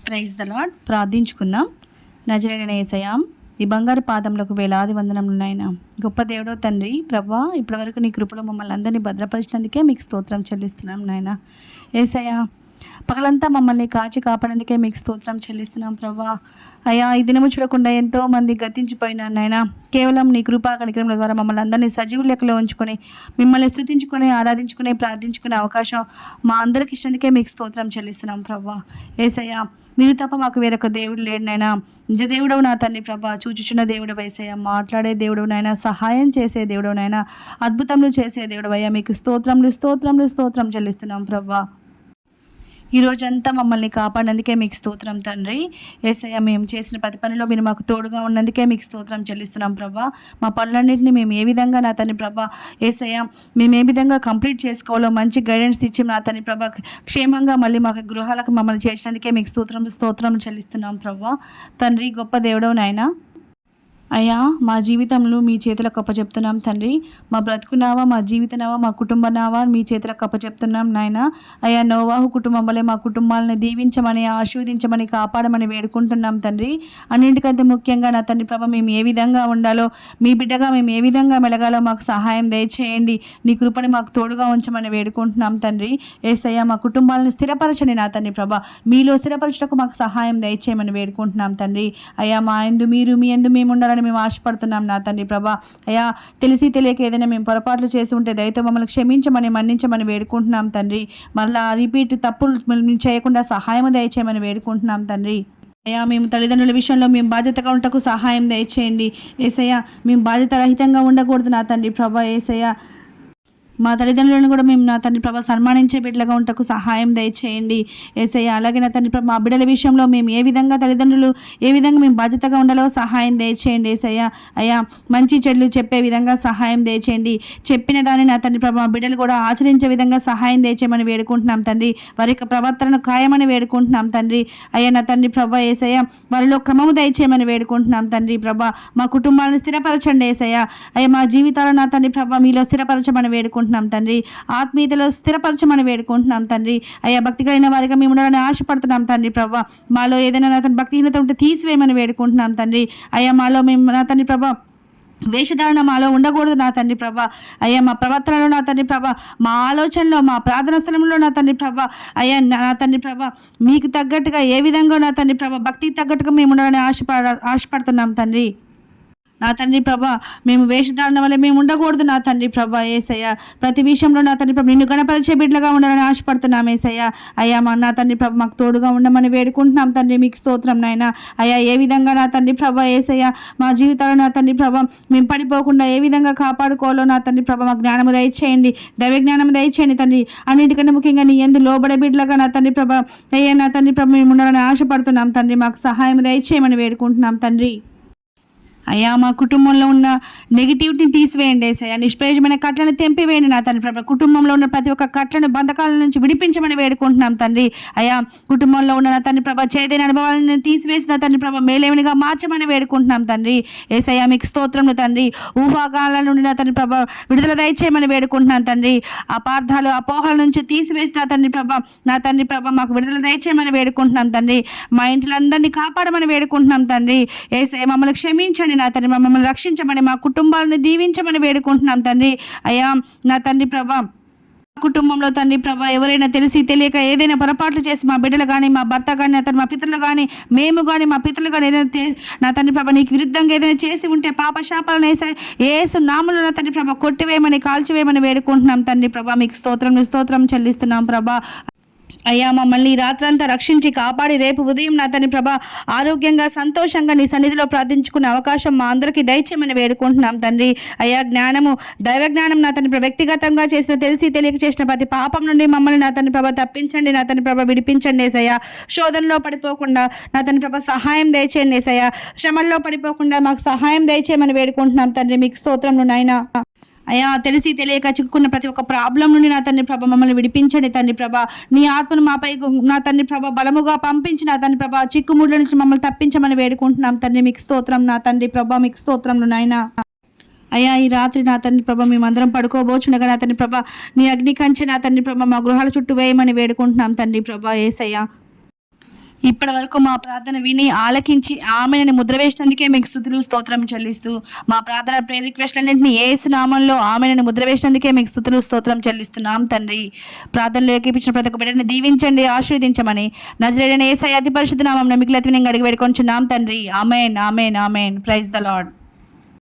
Praise the lord. ప్రార్థించుకుందాం. నజరేయుడైన యేసయ్యా, ఈ బంగారు పాదములకు వేలాది వందనములు నాయనా. గొప్ప దేవుడో తండ్రి ప్రభా, ఇప్పటివరకు నీ కృపలో మమ్మల్ని అందరినీ భద్రపరిచినందుకే మీకు స్తోత్రం చెల్లిస్తున్నాం నాయనా. యేసయ్యా, పగలంతా మమ్మల్ని కాచి కాపాడేందుకే మీకు స్తోత్రం చెల్లిస్తున్నాం ప్రభా. అయ్యా, ఈ దినము చూడకుండా ఎంతోమంది గతించిపోయినారు నాయన. కేవలం నీ కృపా కనికరముల ద్వారా మమ్మల్ని అందరినీ సజీవ లెక్కలో ఉంచుకొని మిమ్మల్ని స్తుతించుకొని ఆరాధించుకునే ప్రార్థించుకునే అవకాశం మా అందరికి ఇచ్చినందుకే మీకు స్తోత్రం చెల్లిస్తున్నాం ప్రభా. యేసయ్యా, మీరు తప్ప మాకు వేరొక దేవుడు లేడు నాయనా. నిజ దేవుడవు నా తండ్రి ప్రభా, చూచుచున్న దేవుడు యేసయ్యా, మాట్లాడే దేవుడు నాయన, సహాయం చేసే దేవుడు నాయన, అద్భుతములు చేసే దేవుడు అయ్యా, మీకు స్తోత్రం చెల్లిస్తున్నాం ప్రభా. ఈ రోజంతా మమ్మల్ని కాపాడినందుకే మీకు స్తోత్రం తండ్రి. యేసయ్య, మేము చేసిన ప్రతి పనిలో మీరు మాకు తోడుగా ఉన్నందుకే మీకు స్తోత్రం చెల్లిస్తున్నాం ప్రభా. మా పనులన్నింటినీ మేము ఏ విధంగా నా తండ్రి ప్రభా యేసయ్య, మేము ఏ విధంగా కంప్లీట్ చేసుకోవాలో మంచి గైడెన్స్ ఇచ్చి నా తండ్రి ప్రభా క్షేమంగా మళ్ళీ మాకు గృహాలకు మమ్మల్ని చేర్చినందుకే మీకు స్తోత్రం చెల్లిస్తున్నాం ప్రభా. తండ్రి, గొప్ప దేవుడవు నాయనా. అయ్యా, మా జీవితంలో మీ చేతులకు అప్పచెప్తున్నాం తండ్రి. మా బ్రతుకునావా, మా జీవితనావా, మా కుటుంబనావా మీ చేతులకు అప్పచెప్తున్నాం నాయన. అయ్యా, నోవాహు కుటుంబం వల్లే మా కుటుంబాలను దీవించమని, ఆశీర్వదించమని, కాపాడమని వేడుకుంటున్నాం తండ్రి. అన్నింటికంటే ముఖ్యంగా నా తండ్రి ప్రభ, మేము ఏ విధంగా ఉండాలో, మీ బిడ్డగా మేము ఏ విధంగా మెలగాలో మాకు సహాయం దయచేయండి. నీ కృపని మాకు తోడుగా ఉంచమని వేడుకుంటున్నాం తండ్రి. యేసయ్య, మా కుటుంబాలను స్థిరపరచండి నా తండ్రి ప్రభ. మీలో స్థిరపరచడానికి మాకు సహాయం దయచేయమని వేడుకుంటున్నాం తండ్రి. అయ్యా, మా యందు మీరు, మీ యందు మేము ఉండాలని మేము ఆశపడుతున్నాం నా తండ్రి ప్రభా. అయ్యా, తెలిసి తెలియక ఏదైనా మేము పొరపాట్లు చేసి ఉంటే దయతో మమ్మల్ని క్షమించమని, మన్నించమని వేడుకుంటున్నాం తండ్రి. మరలా రిపీట్ తప్పులు చేయకుండా సహాయం దయచేయమని వేడుకుంటున్నాం తండ్రి. అయ్యా, మేము తల్లిదండ్రుల విషయంలో మేము బాధ్యతగా ఉండటకు సహాయం దయచేయండి. యేసయ్య, మేము బాధ్యత రహితంగా ఉండకూడదు నా తండ్రి ప్రభా. యేసయ్య, మా తల్లిదండ్రులను కూడా మేము నా తండ్రి ప్రభా సన్మానించే బిడ్డలుగా ఉంటకు సహాయం దయచేయండి. యేసయ్య, అలాగే నా తండ్రి ప్రభా మా బిడ్డల విషయంలో మేము ఏ విధంగా తల్లిదండ్రులు ఏ విధంగా మేము బాధ్యతగా ఉండాలో సహాయం దయచేయండి. యేసయ్య, అయ్యా, మంచి చెడులు చెప్పే విధంగా సహాయం దయచేయండి. చెప్పిన దాన్ని నా తండ్రి ప్రభా బిడ్డలు కూడా ఆచరించే విధంగా సహాయం దయచేయమని వేడుకుంటున్నాం తండ్రి. వారి యొక్క ప్రవర్తనను ఖాయమని వేడుకుంటున్నాం తండ్రి. అయ్యా, నా తండ్రి ప్రభా యేసయ్య, వారిలో క్రమము దయచేయమని వేడుకుంటున్నాం తండ్రి ప్రభా. మా కుటుంబాలను స్థిరపరచండి యేసయ్య. అయ్యా, మా జీవితాలను నా తండ్రి ప్రభా మీలో స్థిరపరచమని వేడుకుంటున్నాం తండ్రి. ఆత్మీయతలో స్థిరపరచమని వేడుకుంటున్నాం తండ్రి. అయ్యా, భక్తి కలిగిన వారిగా మేము ఉండాలని ఆశపడుతున్నాం తండ్రి ప్రభా. మాలో ఏదైనా నా తండ్రి భక్తిహీనత ఉంటే తీసివేయమని వేడుకుంటున్నాం తండ్రి. అయ్యా, మాలో మేము నా తండ్రి ప్రభా వేషధారణ మాలో ఉండకూడదు నా తండ్రి ప్రభా. అయ్యా, మా ప్రవర్తనలో నా తండ్రి ప్రభా, మా ఆలోచనలో, మా ప్రార్థన స్థలంలో నా తండ్రి ప్రభా, అయ్యా నా తండ్రి ప్రభా మీకు తగ్గట్టుగా ఏ విధంగా నా తండ్రి ప్రభా భక్తికి తగ్గట్టుగా మేము ఉండాలని ఆశపడుతున్నాం తండ్రి. నా తండ్రి ప్రభా, మేము వేషధారణ వల్ల మేము ఉండకూడదు నా తండ్రి ప్రభా. యేసయ్య, ప్రతి విషయంలో నా తండ్రి ప్రభా నిన్ను గణపరిచే బిడ్డలుగా ఉండాలని ఆశపడుతున్నాం యేసయ్య. అయ్యా, నా తండ్రి ప్రభా మాకు తోడుగా ఉండమని వేడుకుంటున్నాం తండ్రి. మీకు స్తోత్రం నాయన. అయ్యా, ఏ విధంగా నా తండ్రి ప్రభా యేసయ్య మా జీవితాలు నా తండ్రి ప్రభా మేము పడిపోకుండా ఏ విధంగా కాపాడుకోవాలో నా తండ్రి ప్రభా మా జ్ఞానము దయచేయండి, దైవ జ్ఞానము దయచేయండి తండ్రి. అన్నిటికంటే ముఖ్యంగా నీ యందు లోబడే బిడ్డలుగా నా తండ్రి ప్రభా అయ్యా నా తండ్రి ప్రభా మేము ఉండాలని ఆశపడుతున్నాం తండ్రి. మాకు సహాయం దయచేయమని వేడుకుంటున్నాం తండ్రి. అయ్యా, మా కుటుంబంలో ఉన్న నెగిటివిటీని తీసివేయండి యేసయ్య. నిష్ప్రయోజమైన కట్లను తెంపివేయండి నా తండ్రి ప్రభా. కుటుంబంలో ఉన్న ప్రతి ఒక్క కట్లను బంధకాల నుంచి విడిపించమని వేడుకుంటున్నాం తండ్రి. అయ్యా, కుటుంబంలో ఉన్న నా తండ్రి ప్రభా చేదైన అనుభవాలను తీసివేసిన తండ్రి ప్రభా మేలేమినిగా మార్చమని వేడుకుంటున్నాం తండ్రి. యేసయ్య, మీకు స్తోత్రములు తండ్రి. ఊహాగాల నుండి నా తండ్రి ప్రభా విడుదల దయచేయమని వేడుకుంటున్నాను తండ్రి. అపార్థాలు, అపోహల నుంచి తీసివేసిన తండ్రి ప్రభా నా తండ్రి ప్రభా మాకు విడుదల దయచేయమని వేడుకుంటున్నాం తండ్రి. మా ఇంట్లో అందరినీ కాపాడమని వేడుకుంటున్నాం తండ్రి. యేసయ్య, మమ్మల్ని క్షమించండి నా తండ్రి. మమ్మల్ని రక్షించమని, మా కుటుంబాలను దీవించమని వేడుకుంటున్నాం తండ్రి. అయ్యా, నా తండ్రి ప్రభా కుటుంబంలో తండ్రి ప్రభా ఎవరైనా తెలిసి తెలియక ఏదైనా పొరపాట్లు చేసి మా బిడ్డలు కానీ, మా భర్త కానీ, అతను మా పితరులు కానీ, మేము కానీ, మా పితరులు కానీ ఏదైనా నా తండ్రి ప్రభా నీకు విరుద్ధంగా ఏదైనా చేసి ఉంటే పాప శాపాలను యేసు నామములో నా తండ్రి ప్రభా కొట్టివేయమని, కాల్చివేయమని వేడుకుంటున్నాం తండ్రి ప్రభా. మీకు స్తోత్రం చెల్లిస్తున్నాం ప్రభా. అయ్యా, మమ్మల్ని రాత్రంతా రక్షించి కాపాడి రేపు ఉదయం నా తండ్రి ప్రభా ఆరోగ్యంగా సంతోషంగా నీ సన్నిధిలో ప్రార్థించుకునే అవకాశం మా అందరికీ దయచేయమని వేడుకుంటున్నాం తండ్రి. అయ్యా, జ్ఞానము, దైవ జ్ఞానం నా తండ్రి ప్రభా వ్యక్తిగతంగా చేసిన, తెలిసి తెలియక చేసిన ప్రతి పాపం నుండి మమ్మల్ని నా తండ్రి ప్రభా తప్పించండి నా తండ్రి ప్రభా, విడిపించండి యేసయ్య. శోధనలో పడిపోకుండా నా తండ్రి ప్రభా సహాయం దయచేయండి యేసయ్య. శ్రమల్లో పడిపోకుండా మాకు సహాయం దయచేయమని వేడుకుంటున్నాం తండ్రి. మీకు స్తోత్రములు నాయనా. అయ్యా, తెలిసి తెలియక చిక్కుకున్న ప్రతి ఒక్క ప్రాబ్లం నుండి నా తండ్రి ప్రభా మమ్మల్ని విడిపించండి తండ్రి ప్రభా. నీ ఆత్మను మాపై నా తండ్రి ప్రభా బలముగా పంపించి నా తండ్రి ప్రభా చిక్కుముళ్ళ నుంచి మమ్మల్ని తప్పించమని వేడుకుంటున్నాం తండ్రి. మీకు స్తోత్రం నా తండ్రి ప్రభా. మీకు స్తోత్రంలో నాయన. అయ్యా, ఈ రాత్రి నా తండ్రి ప్రభా మేమందరం పడుకోబోచుండగా నా తండ్రి ప్రభా నీ అగ్ని కంచె నా తండ్రి ప్రభా మా గృహాల చుట్టూ వేయమని వేడుకుంటున్నాం తండ్రి ప్రభా. యేసయ్య, ఇప్పటి వరకు మా ప్రార్థన విని ఆలకించి ఆమెను ముద్ర వేసినందుకే మీకు స్తుతులు స్తోత్రం చెల్లిస్తూ మా ప్రార్థన ప్రేయర్ రిక్వెస్ట్లన్నింటినీ యేసు నామంలో ఆమెను ముద్ర వేసినందుకే మీకు స్తుతులు స్తోత్రం చెల్లిస్తున్నాం తండ్రి. ప్రార్థనలో ఏకీపించిన ప్రతి ఒక్క బిడ్డని దీవించండి, ఆశీర్వదించమని నజరేయుడైన యేసయ్య అతి పరిశుద్ధ నామమున మిక్కిలి అతివినయంగా అడిగి వేడుకొంచున్నాం తండ్రి. Amen, amen, amen. Praise the lord.